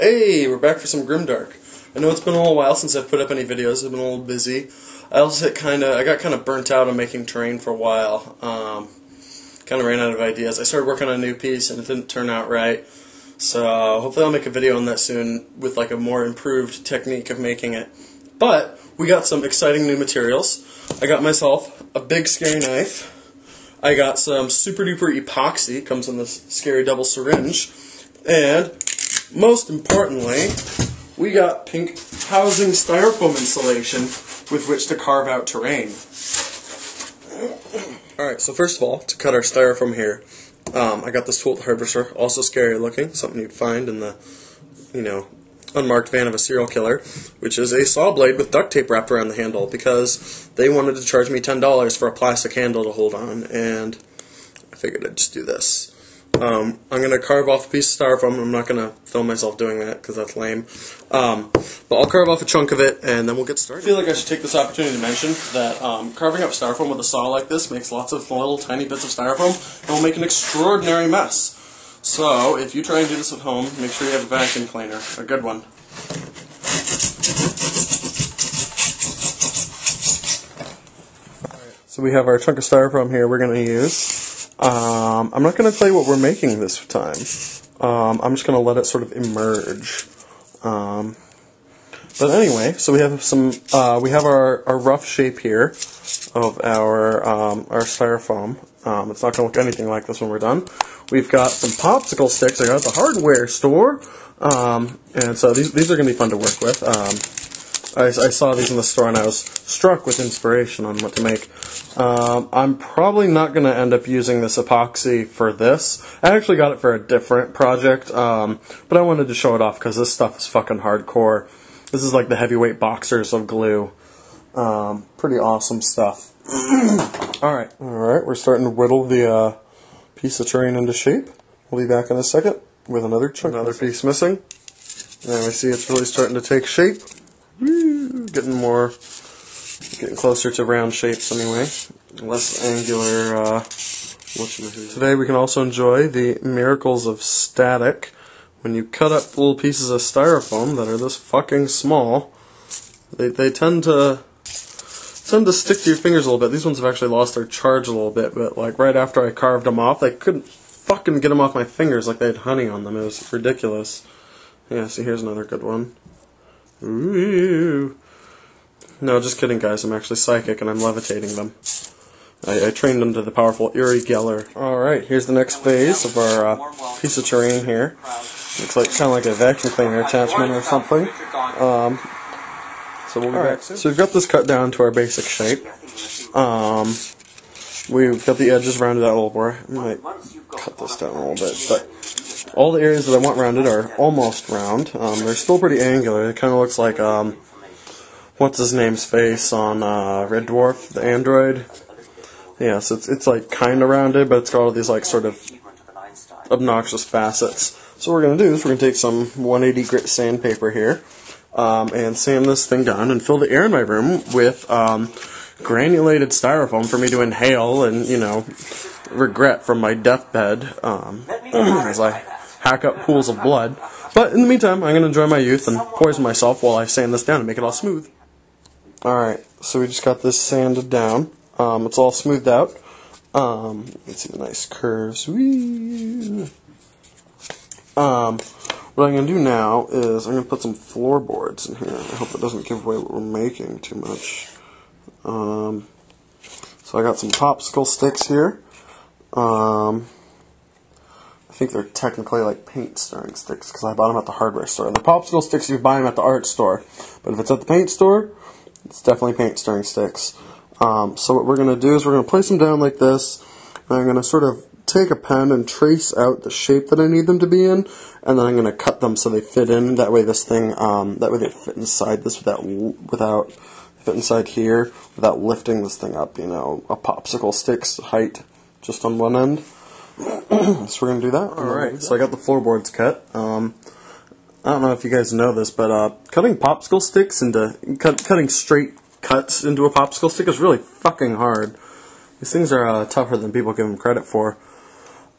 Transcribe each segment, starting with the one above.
Hey, we're back for some Grimdark. I know it's been a little while since I've put up any videos. I've been a little busy. I got kind of burnt out on making terrain for a while. Kind of ran out of ideas. I started working on a new piece and it didn't turn out right. So hopefully I'll make a video on that soon with like a more improved technique of making it. But we got some exciting new materials. I got myself a big scary knife. I got some super duper epoxy. Comes in this scary double syringe. And most importantly, we got pink housing styrofoam insulation with which to carve out terrain. Alright, so first of all, to cut our styrofoam here, I got this tool at the hardware store, also scary looking, something you'd find in the, unmarked van of a serial killer, which is a saw blade with duct tape wrapped around the handle because they wanted to charge me $10 for a plastic handle to hold on, and I figured I'd just do this. I'm going to carve off a piece of styrofoam. I'm not going to film myself doing that because that's lame. But I'll carve off a chunk of it and then we'll get started. I feel like I should take this opportunity to mention that carving up styrofoam with a saw like this makes lots of little tiny bits of styrofoam and will make an extraordinary mess. So if you try and do this at home, make sure you have a vacuum cleaner, a good one. Alright, so we have our chunk of styrofoam here we're going to use. I'm not going to tell you what we're making this time. I'm just going to let it sort of emerge. But anyway, so we have some. We have our rough shape here of our styrofoam. It's not going to look anything like this when we're done. We've got some popsicle sticks I got at the hardware store, and so these are going to be fun to work with. I saw these in the store and I was struck with inspiration on what to make. I'm probably not going to end up using this epoxy for this. I actually got it for a different project, but I wanted to show it off because this stuff is fucking hardcore. This is like the heavyweight boxers of glue. Pretty awesome stuff. Alright, we're starting to whittle the piece of terrain into shape. We'll be back in a second with another chunk. Another piece missing. And we see it's really starting to take shape. Woo, getting closer to round shapes anyway. Less angular. Today we can also enjoy the miracles of static. When you cut up little pieces of styrofoam that are this fucking small, they tend to stick to your fingers a little bit. These ones have actually lost their charge a little bit, but like right after I carved them off, I couldn't fucking get them off my fingers like they had honey on them. It was ridiculous. Yeah, see, here's another good one. Ooh. No, just kidding, guys. I'm actually psychic and I'm levitating them. I trained them to the powerful Uri Geller. Alright, here's the next phase of our piece of terrain here. Looks like kind of like a vacuum cleaner attachment or something. So we'll be back soon. So we've got this cut down to our basic shape. We've got the edges rounded out a little more. I might cut this down a little bit, but all the areas that I want rounded are almost round. They're still pretty angular. It kind of looks like, what's his name's face on Red Dwarf, the android. Yeah, so it's like kind of rounded, but it's got all these like sort of obnoxious facets. So what we're going to do is we're going to take some 180 grit sandpaper here and sand this thing down and fill the air in my room with granulated styrofoam for me to inhale and, regret from my deathbed as I hack up pools of blood. But in the meantime, I'm going to enjoy my youth and poison myself while I sand this down and make it all smooth. Alright, so we just got this sanded down. It's all smoothed out. Let's see the nice curves. Whee! What I'm going to do now is I'm going to put some floorboards in here. I hope it doesn't give away what we're making too much. So I got some popsicle sticks here. I think they're technically like paint stirring sticks because I bought them at the hardware store. The popsicle sticks, you buy them at the art store. But if it's at the paint store, it's definitely paint stirring sticks. So what we're going to do is we're going to place them down like this. And I'm going to sort of take a pen and trace out the shape that I need them to be in. And then I'm going to cut them so they fit in. That way this thing, that way they fit inside this without fit inside here without lifting this thing up, a popsicle stick's height just on one end. So we're going to do that. Alright, so I got the floorboards cut. I don't know if you guys know this, but cutting popsicle sticks into, cutting straight cuts into a popsicle stick is really fucking hard. These things are tougher than people give them credit for.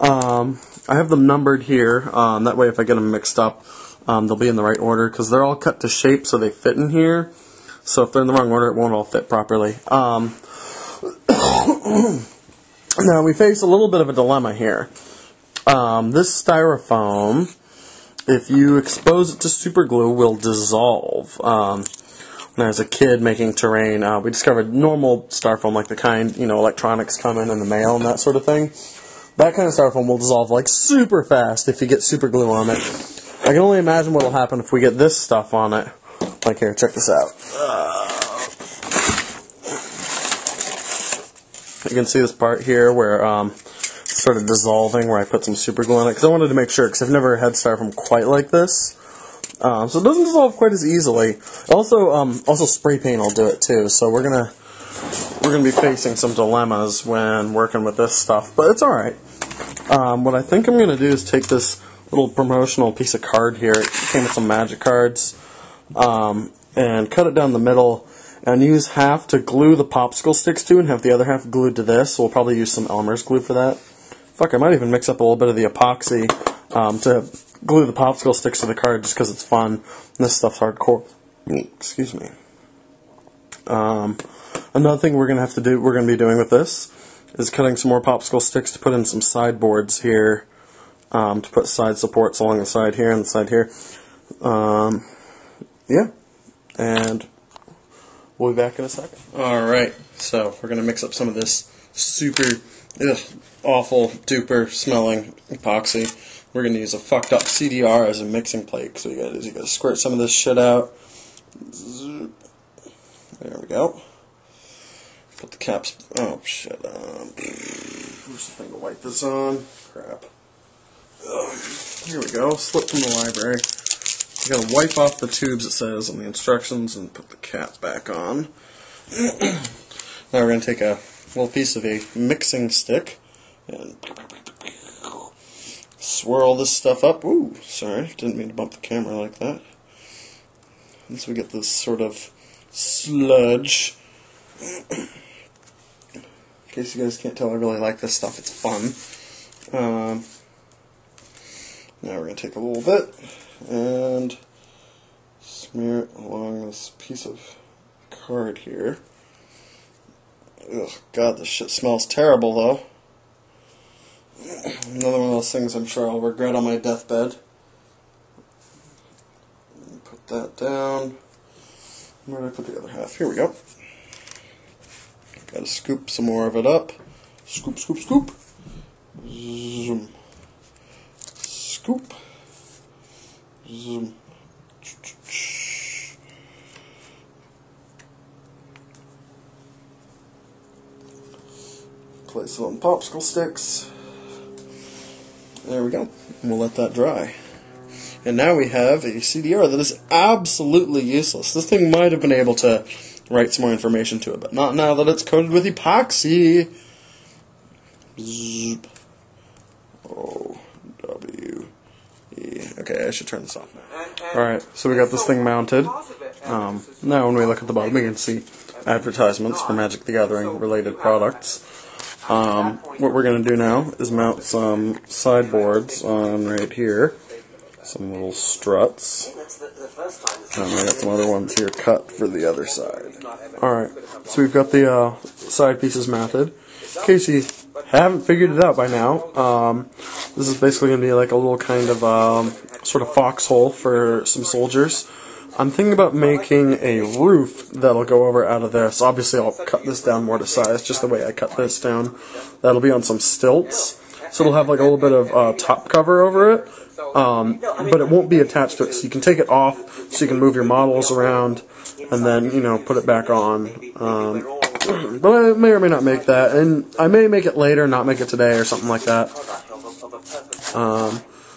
I have them numbered here, that way if I get them mixed up, they'll be in the right order, because they're all cut to shape so they fit in here. So if they're in the wrong order, it won't all fit properly. Now, we face a little bit of a dilemma here. This styrofoam, if you expose it to super glue, will dissolve. When I was a kid making terrain, we discovered normal styrofoam, like the kind, electronics come in the mail and that sort of thing. That kind of styrofoam will dissolve like super fast if you get super glue on it. I can only imagine what will happen if we get this stuff on it. Like here, check this out. You can see this part here where it's sort of dissolving, where I put some super glue on it, because I wanted to make sure, because I've never had styrofoam quite like this. So it doesn't dissolve quite as easily. Also spray paint will do it too. So we're gonna be facing some dilemmas when working with this stuff, but it's all right. What I think I'm gonna do is take this little promotional piece of card here. It came with some magic cards, and cut it down the middle, and use half to glue the popsicle sticks to, and have the other half glued to this. So we'll probably use some Elmer's glue for that. Fuck, I might even mix up a little bit of the epoxy to glue the popsicle sticks to the card, just because it's fun. This stuff's hardcore. Excuse me. Another thing we're gonna be doing with this is cutting some more popsicle sticks to put in some sideboards here, to put side supports along the side here and the side here. Yeah, and we'll be back in a second. Alright, so we're gonna mix up some of this super awful duper smelling epoxy. We're gonna use a fucked up CDR as a mixing plate. So you gotta squirt some of this shit out. There we go. Put the caps. Oh shit. Where's the thing to wipe this on? Crap. Here we go. Slip from the library. You gotta wipe off the tubes, it says on the instructions, and put the cap back on. Now we're gonna take a little piece of a mixing stick and swirl this stuff up. Ooh, sorry, didn't mean to bump the camera like that. Once we get this sort of sludge. In case you guys can't tell, I really like this stuff. It's fun. Now we're going to take a little bit and smear it along this piece of card here. Ugh, God, this shit smells terrible, though. Another one of those things I'm sure I'll regret on my deathbed. Put that down. Where did I put the other half? Here we go. Gotta scoop some more of it up. Scoop, scoop, scoop. Zoom. Scoop. Zoom. Place it on popsicle sticks. There we go. And we'll let that dry. And now we have a CDR that is absolutely useless. This thing might have been able to write some more information to it, but not now that it's coated with epoxy. Zoop. O-W-E. Okay, I should turn this off now. Alright, so we got this thing mounted. Now when we look at the bottom, we can see advertisements for Magic the Gathering related products. What we're going to do now is mount some sideboards on right here. Some little struts. And I got some other ones here cut for the other side. Alright, so we've got the side pieces mounted. In case you haven't figured it out by now, this is basically going to be like a little kind of sort of foxhole for some soldiers. I'm thinking about making a roof that'll go over out of this. Obviously I'll cut this down more to size, just the way I cut this down. That'll be on some stilts. So it'll have like a little bit of top cover over it. But it won't be attached to it, so you can take it off, so you can move your models around, and then, put it back on. But I may or may not make that, and I may make it later, not make it today, or something like that.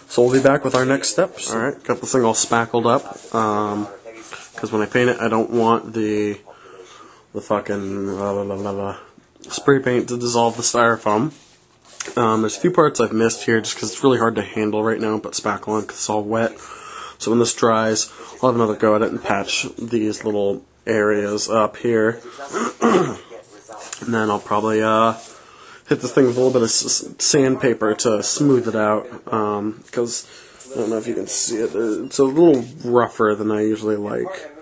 So we'll be back with our next steps. Alright, got this thing all spackled up, because when I paint it, I don't want the fucking spray paint to dissolve the styrofoam. There's a few parts I've missed here just because it's really hard to handle right now, but spackle on because it's all wet. So when this dries, I'll have another go at it and patch these little areas up here. And then I'll probably hit this thing with a little bit of sandpaper to smooth it out, because I don't know if you can see it. It's a little rougher than I usually like.